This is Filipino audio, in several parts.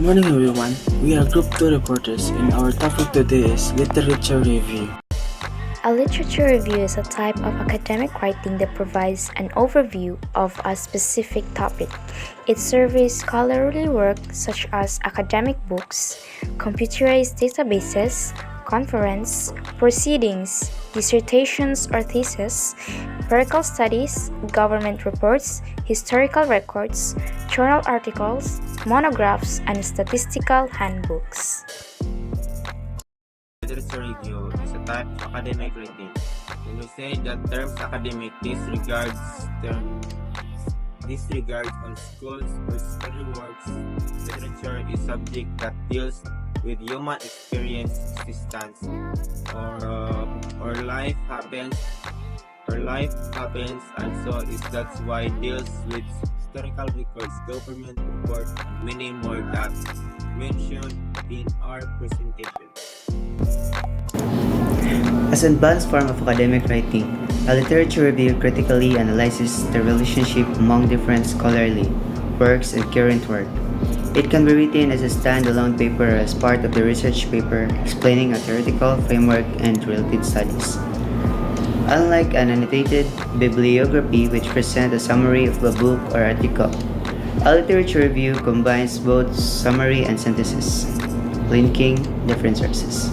Morning everyone, we are Group 2 reporters and our topic today is Literature Review. A literature review is a type of academic writing that provides an overview of a specific topic. It surveys scholarly work such as academic books, computerized databases, conference, proceedings, dissertations or theses, empirical studies, government reports, historical records, journal articles, monographs, and statistical handbooks. Literature review is a type of academic writing. When we say that terms academic, disregards on schools or study works. Literature is subject that deals with human experience, existence, or life happens, and so is that's why it deals with historical records, government reports, and many more that mentioned in our presentation. As an advanced form of academic writing, a literature review critically analyzes the relationship among different scholarly works and current work. It can be written as a standalone paper or as part of the research paper explaining a theoretical framework and related studies. Unlike an annotated bibliography which presents a summary of a book or article, a literature review combines both summary and synthesis, linking different sources.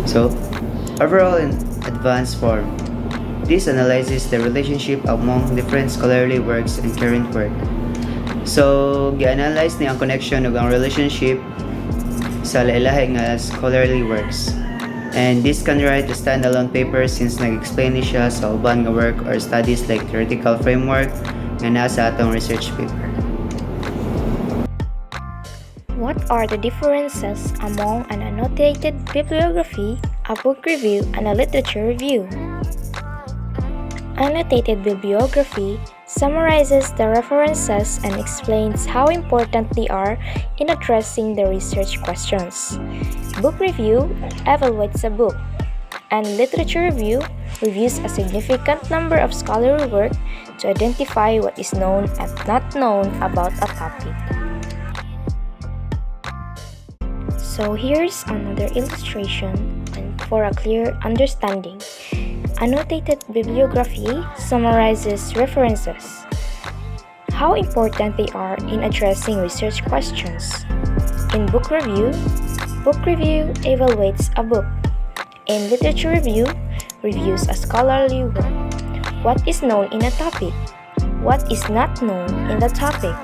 So, overall in advanced form, this analyzes the relationship among different scholarly works and current work. So, gi-analyze ni ang connection ug ang relationship sa lahi-lahi nga scholarly works. And this can write a standalone paper since nag-explain ni siya sa uban nga work or studies like theoretical framework nga nasa atong research paper. What are the differences among an annotated bibliography, a book review, and a literature review? Annotated bibliography summarizes the references and explains how important they are in addressing the research questions. Book review evaluates a book, and literature review reviews a significant number of scholarly work to identify what is known and not known about a topic. So here's another illustration and for a clear understanding. Annotated bibliography summarizes references, how important they are in addressing research questions. In book review evaluates a book. In literature review, reviews a scholarly work. What is known in a topic? What is not known in the topic?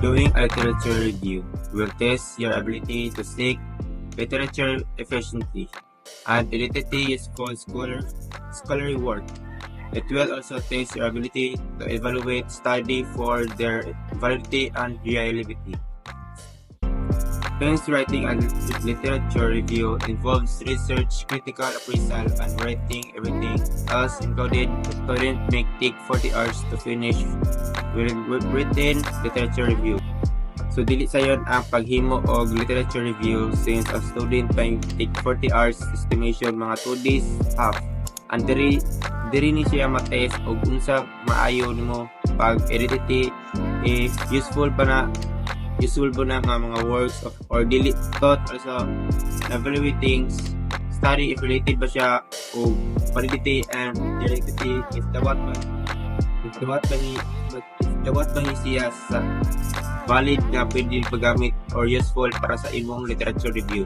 Doing a literature review will test your ability to seek literature efficiently and identity useful scholarly work. It will also test your ability to evaluate study for their validity and reliability. Since writing a literature review involves research, critical appraisal, and writing everything else included, the student may take 40 hours to finish with written literature review. So dili sayon ang paghimo og literature review since a student may take 40 hours estimation mga 2 days half. And diri ni siya matest og unsa maayo nimo pag edit useful ba na nga mga works of or dili thought also evaluating study if related ba siya o validity and directity is the what ba ni siya sa valid nga pwede paggamit or useful para sa imong literature review.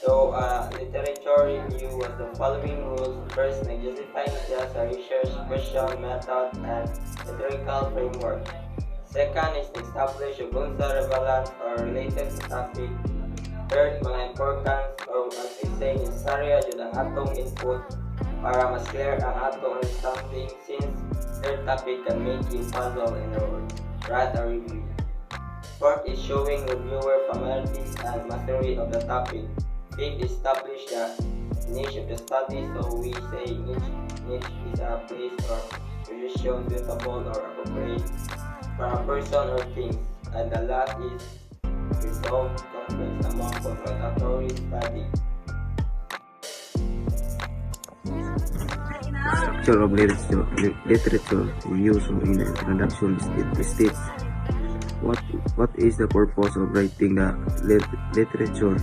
So, literature review was the following rules. First, nag-justify siya sa research, question, method, and theoretical framework. Second is to establish kung unsa relevant or related to topic. Third, mga importance or as we say, necessary jud ang atong input para mas clear ang atong understanding since third topic can make it puzzle in or write a review. Fourth is showing reviewer familiarity and mastery of the topic. Fifth, establish the niche of the study, so we say niche is a place or position suitable or appropriate for a person or things. And the last is resolve conflicts among contradictory study. Structure of literature review. So in the introduction, it states what is the purpose of writing the literature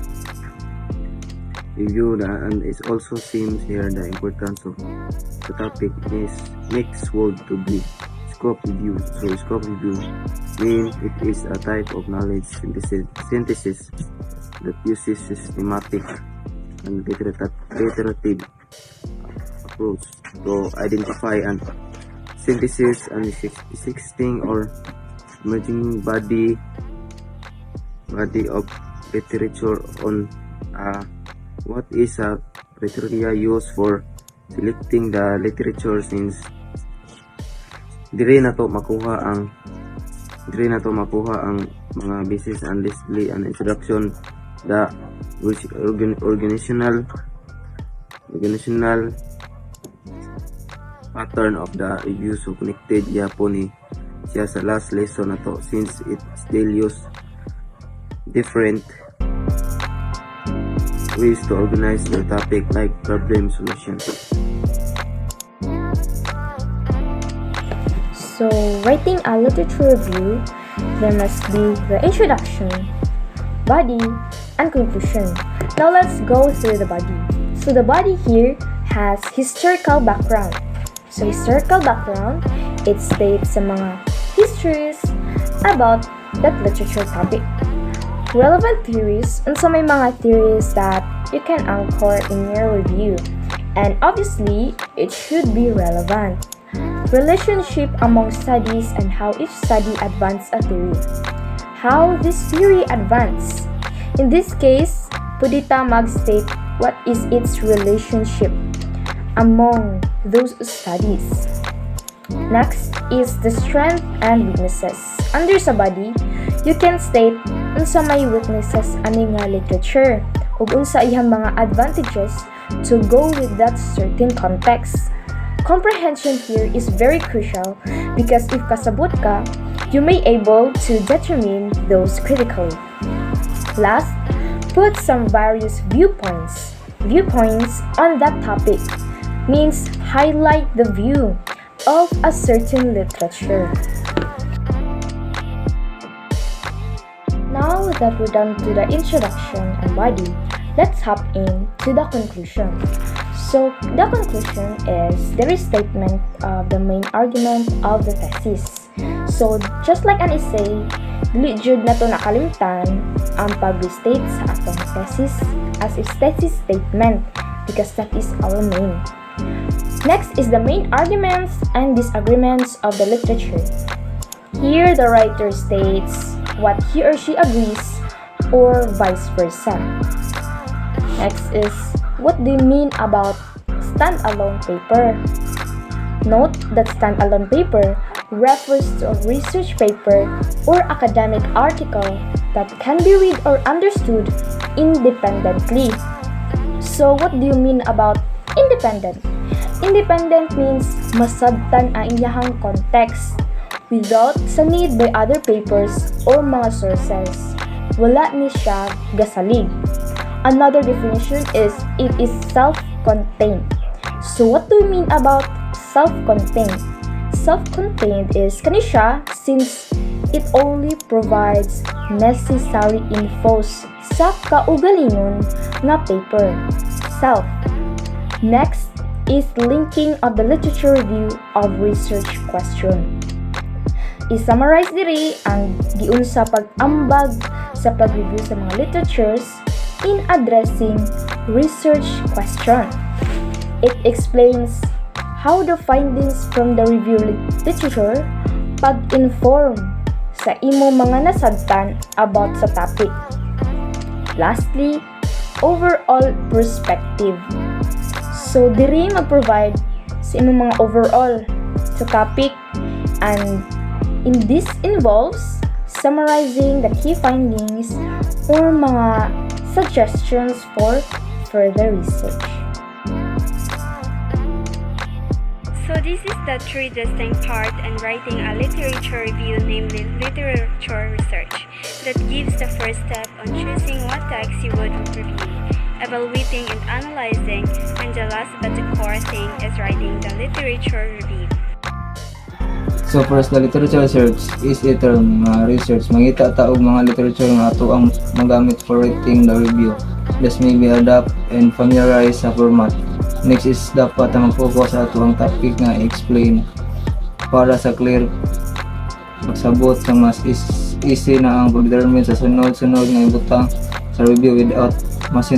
review, and it also seems here the importance of the topic is next word to be scope review. So scope review means it is a type of knowledge synthesis that uses systematic and iterative approach to identify and synthesis and existing or emerging body of literature on what is a criteria used for selecting the literature, since dire na to makuha ang mga basis and display and introduction, the organizational pattern of the review. So connected yapon ni siya sa last lesson na to, since it still use different ways to organize the topic like problem solution. So, writing a literature review, there must be the introduction, body, and conclusion. Now let's go through the body. So the body here has historical background. So historical background, it states sa mga histories about that literature topic. Relevant theories, and so may mga theories that you can anchor in your review. And obviously, it should be relevant. Relationship among studies and how each study advance a theory. How this theory advance. In this case, pudita mag-state what is its relationship among those studies. Next is the strength and weaknesses. Under sa body, you can state unsa may weaknesses ani nga literature ug unsa iyang mga advantages to go with that certain context. Comprehension here is very crucial because if kasabot ka, you may able to determine those critically. Last, put some various viewpoints. Viewpoints on that topic means highlight the view of a certain literature. Now that we're done to the introduction and body, let's hop into the conclusion. So, the conclusion is the restatement of the main argument of the thesis. So, just like an essay, dili jud na to nakalimtan ang pag-restate sa atong thesis as a thesis statement because that is our main. Next is the main arguments and disagreements of the literature. Here, the writer states what he or she agrees or vice versa. Next is, what do you mean about standalone paper? Note that standalone paper refers to a research paper or academic article that can be read or understood independently. So, what do you mean about independent? Independent means masabtan ang iyahang context without sa need by other papers or mga sources. Wala ni siya gasalig. Another definition is it is self-contained. So what do you mean about self-contained? Self-contained is kani siya since it only provides necessary infos sa kaugalingon na paper. Self. Next is linking of the literature review of research question. I-summarize diri ang giun sa pag-ambag sa pag-review sa mga literatures in addressing research question. It explains how the findings from the review literature pag-inform sa imo mga nasabtan about sa topic. Lastly, overall perspective. So, diri mag-provide sa imong mga overall sa topic, and in this involves summarizing the key findings or mga suggestions for further research. So this is the three distinct part in writing a literature review, namely literature research, that gives the first step on choosing what text you would review, evaluating and analyzing, and the last but the core thing is writing the literature review. So first, the literature research is a term research. Mangita ta og mga literature nga ato ang magamit for writing the review. This may be adapt and familiarize sa format. Next is dapat mag-focus sa ato ang topic nga i-explain para sa clear pagsabot sa mas easy na ang pag-determine sa sunod-sunod nga ibutang sa review without mass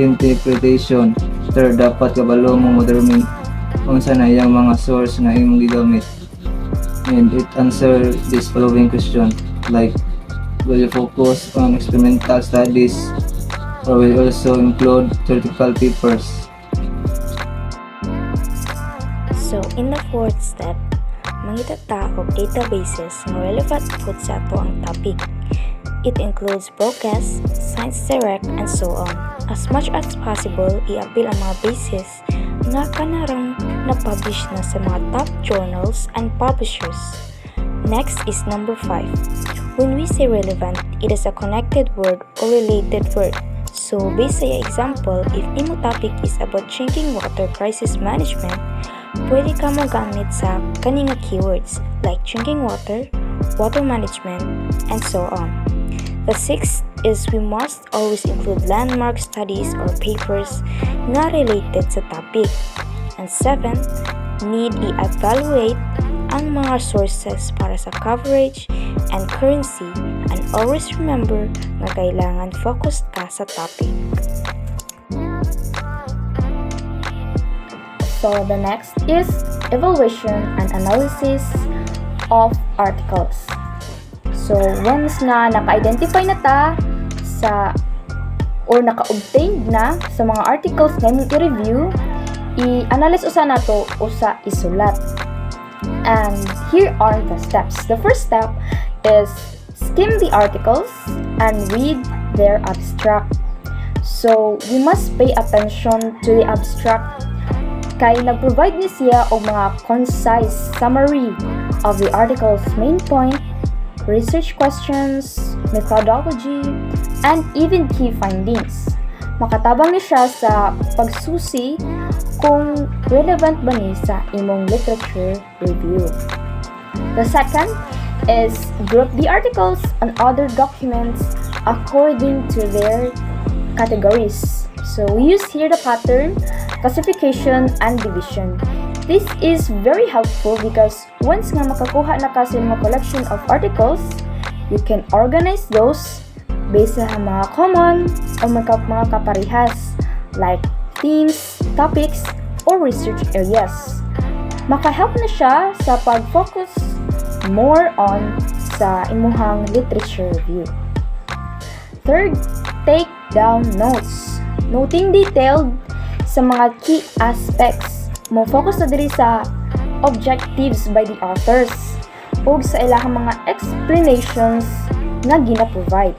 interpretation. Third, dapat kabalo mo determine unsa na iyang mga source na imong gigamit, and it answer this following question like, will you focus on experimental studies or will you also include theoretical papers? So, in the fourth step, mangita ta og databases nga relevant pud sa ato ang topic. It includes broadcasts, Science Direct, and so on. As much as possible, i-appeal ang mga bases nga kanarang na-publish na sa mga top journals and publishers. Next is number 5. When we say relevant, it is a connected word or related word. So, based sa example, if imo topic is about drinking water crisis management, pwede ka mo gamit sa kaninga keywords like drinking water, water management, and so on. The sixth is we must always include landmark studies or papers nga related sa topic. And 7, need i-evaluate ang mga sources para sa coverage and currency, and always remember na kailangan focused ka sa topic. So the next is evaluation and analysis of articles. So once na naka-identify na ta sa or naka-obtain na sa mga articles na imong i-review, i-analyze usa nato usa isulat. And here are the steps. The first step is skim the articles and read their abstract. So we must pay attention to the abstract kay nag-provide ni siya og mga concise summary of the article's main point, research questions, methodology, and even key findings. Makatabang ni siya sa pagsusi kung relevant ba ni sa imong literature review. The second is group the articles and other documents according to their categories. So we use here the pattern, classification, and division. This is very helpful because once nga makakuha na kasi ng collection of articles, you can organize those based sa mga common o mga kaparehas like themes, topics, or research areas. Maka-help na siya sa pag-focus more on sa imuhang literature review. Third, take down notes. Noting detailed sa mga key aspects. Mo-focus na diri sa objectives by the authors ug sa ilahang mga explanations nga gina-provide.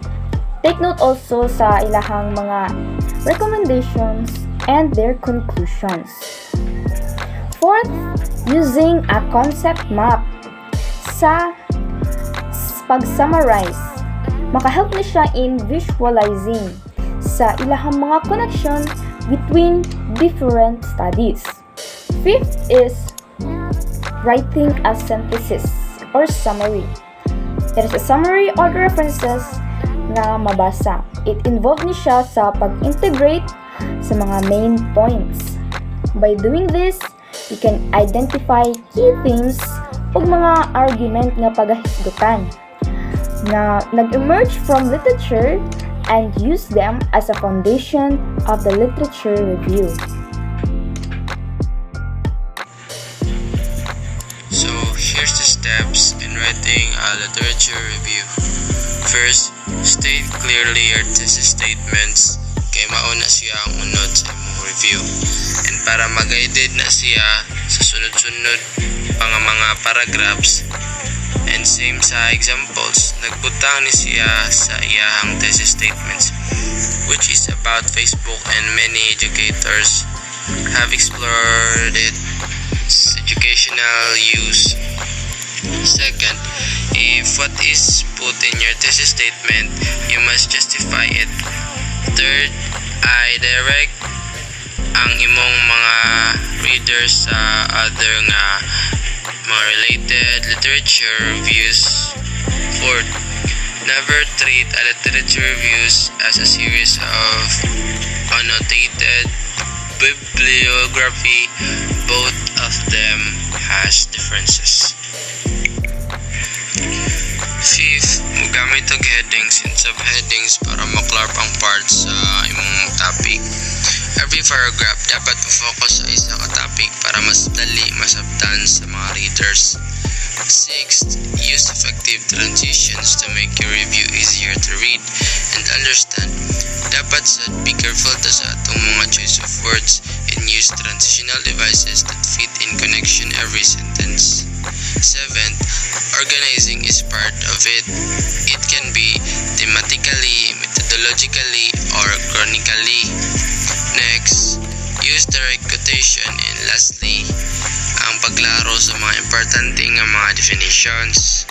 Take note also sa ilahang mga recommendations and their conclusions. Fourth, using a concept map sa pag-summarize. Maka-help na siya in visualizing sa ilahang mga connection between different studies. Fifth is writing a synthesis or summary. It is a summary or references na mabasa. It involved ni siya sa pag-integrate sa mga main points. By doing this, you can identify key themes o mga argument nga pagahisgutan na nag-emerge from literature and use them as a foundation of the literature review. So here's the steps in writing a literature review. First, state clearly your thesis statements kay mauna siya ang unod sa imong review. And para mag-guided na siya sa sunod-sunod mga paragraphs, and same sa examples, nagbutang ni siya sa iyahang thesis statements, which is about Facebook, and many educators have explored its educational use. Second, if what is put in your thesis statement, you must justify it. Third, I direct ang imong mga readers sa other nga mga related literature reviews. Fourth, never treat a literature reviews as a series of annotated bibliography. Both of them has differences. Fifth, mugamit og headings and subheadings para maklarp ang parts sa imong topic. Every paragraph dapat focus sa isa ka topic para mas dali masabtan sa mga readers. Sixth, use effective transitions to make your review easier to read and understand. Dapat sad be careful ta sa atong mga choice of words and use transitional devices that fit in connection every sentence. Seventh, organizing is part of it. It can be thematically, methodologically, or chronically. Next, use direct quotation, and lastly, ang paglaro sa mga importante nga mga definitions.